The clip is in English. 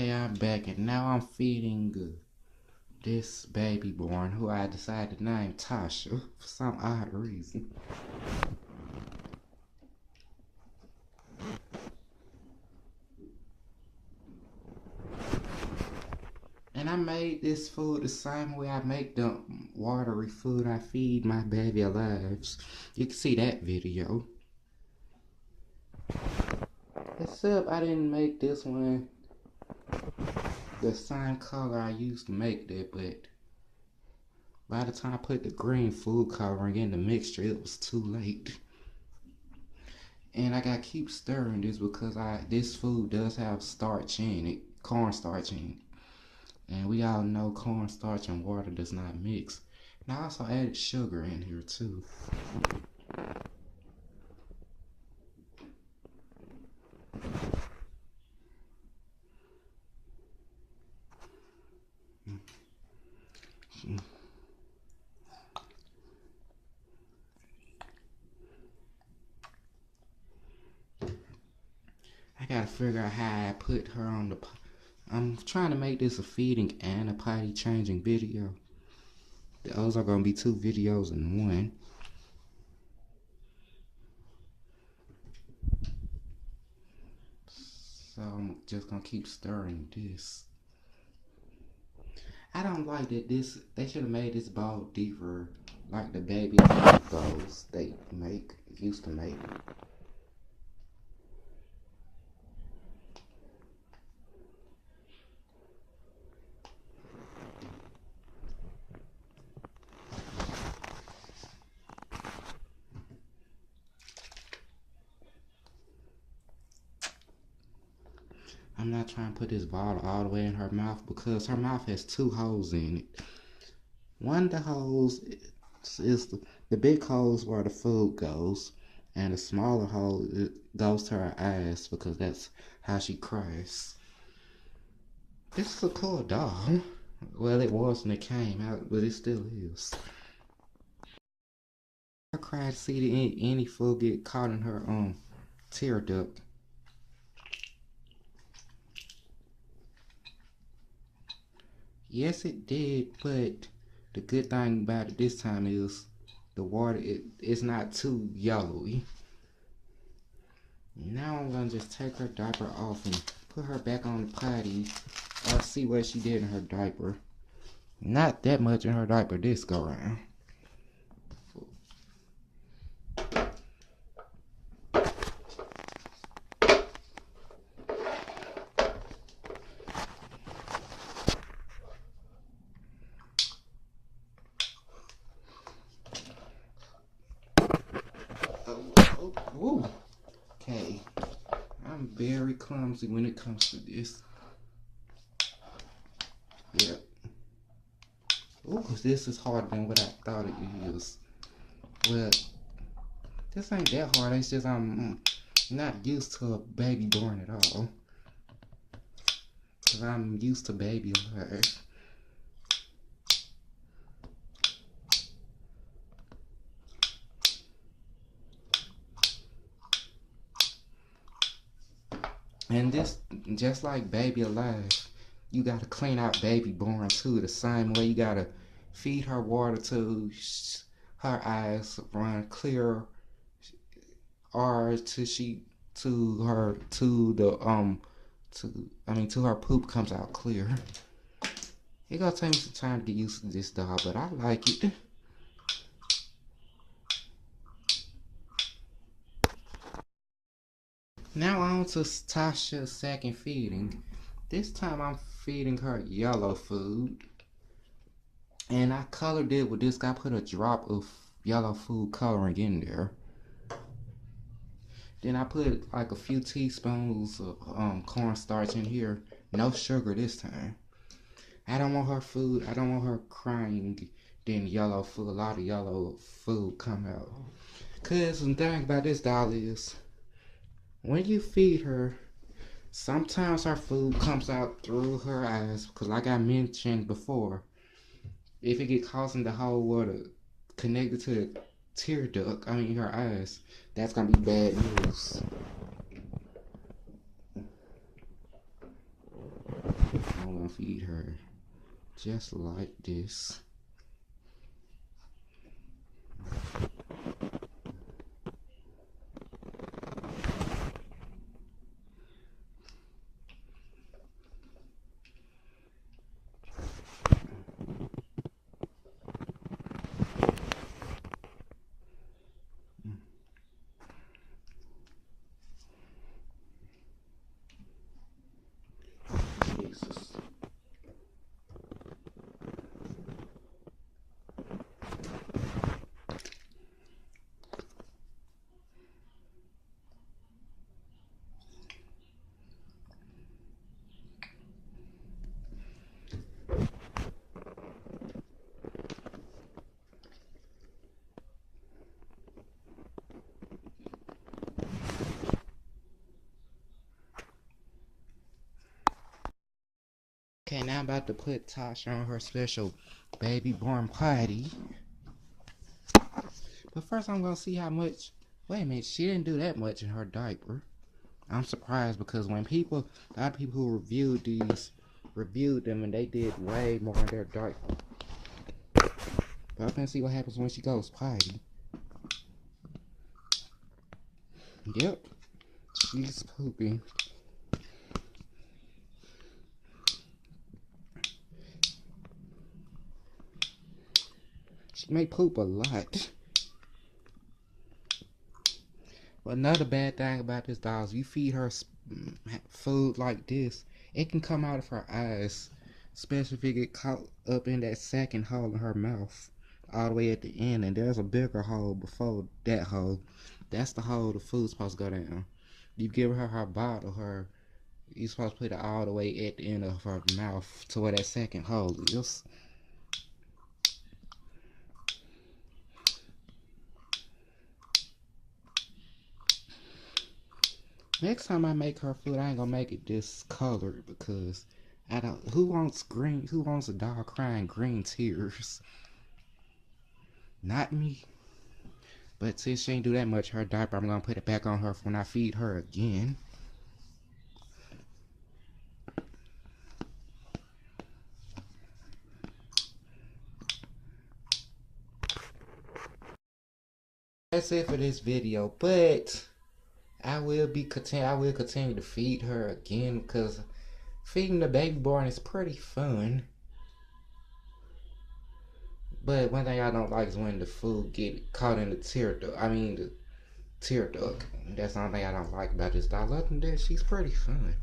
Hey, I'm back and now I'm feeding this baby born who I decided to name Tasha for some odd reason. And I made this food the same way I make the watery food I feed my baby alives. You can see that video. Except I didn't make this one the same color I used to make that, but by the time I put the green food coloring in the mixture, it was too late. And I gotta keep stirring this because this food does have starch in it, cornstarch in it. And we all know cornstarch and water does not mix. And I also added sugar in here too. I gotta figure out how I put her on the. I'm trying to make this a feeding and a potty changing video. Those are gonna be two videos in one. So I'm just gonna keep stirring this. I don't like that this. They should have made this bowl deeper, like the baby bowls they used to make. I'm not trying to put this bottle all the way in her mouth because her mouth has two holes in it. One of the holes is the big holes where the food goes, and the smaller hole goes to her eyes because that's how she cries. This is a cool doll. Well, it was when it came out, but it still is. I cried to see any food get caught in her tear duct. Yes, it did, but the good thing about it this time is the water it's not too yellowy. Now I'm gonna just take her diaper off and put her back on the potty. I'll see what she did in her diaper. Not that much in her diaper this go round. Oh. Okay. I'm very clumsy when it comes to this. Yep. Ooh, this is harder than what I thought it is. Well, this ain't that hard. It's just I'm not used to a baby born at all. Cause I'm used to baby alive. And this, just like baby alive, you gotta clean out baby born too. The same way you gotta feed her water to her eyes run clear, or to her poop comes out clear. It gonna take me some time to get used to this doll, but I like it. Now on to Tasha's second feeding. This time I'm feeding her yellow food. And I colored it with this. I put a drop of yellow food coloring in there. Then I put like a few teaspoons of cornstarch in here. No sugar this time. I don't want her crying. Then yellow food, a lot of yellow food come out. Cause the thing about this doll is, when you feed her, sometimes her food comes out through her eyes. Cause like I mentioned before, if it get caught in the hole water connected to the tear duct, her eyes, that's gonna be bad news. feed her just like this. Jesus. Okay, now I'm about to put Tasha on her special baby born potty. But first I'm gonna see how much. Wait a minute, she didn't do that much in her diaper. I'm surprised because when people, a lot of people who reviewed them and they did way more in their diaper. But I'm gonna see what happens when she goes potty. Yep, she's pooping. She may poop a lot. But another bad thing about this dog is you feed her food like this, it can come out of her eyes, especially if it get caught up in that second hole in her mouth, all the way at the end, and there's a bigger hole before that hole. That's the hole the food's supposed to go down. You give her bottle, you're supposed to put it all the way at the end of her mouth to where that second hole is. Next time I make her food, I ain't gonna make it discolored because I don't. Who wants green? Who wants a dog crying green tears? Not me. But since she ain't do that much, her diaper, I'm gonna put it back on her when I feed her again. That's it for this video, but I will continue to feed her again because feeding the baby born is pretty fun. But one thing I don't like is when the food get caught in the tear duct. That's the only thing I don't like about this dog. Other than that, she's pretty fun.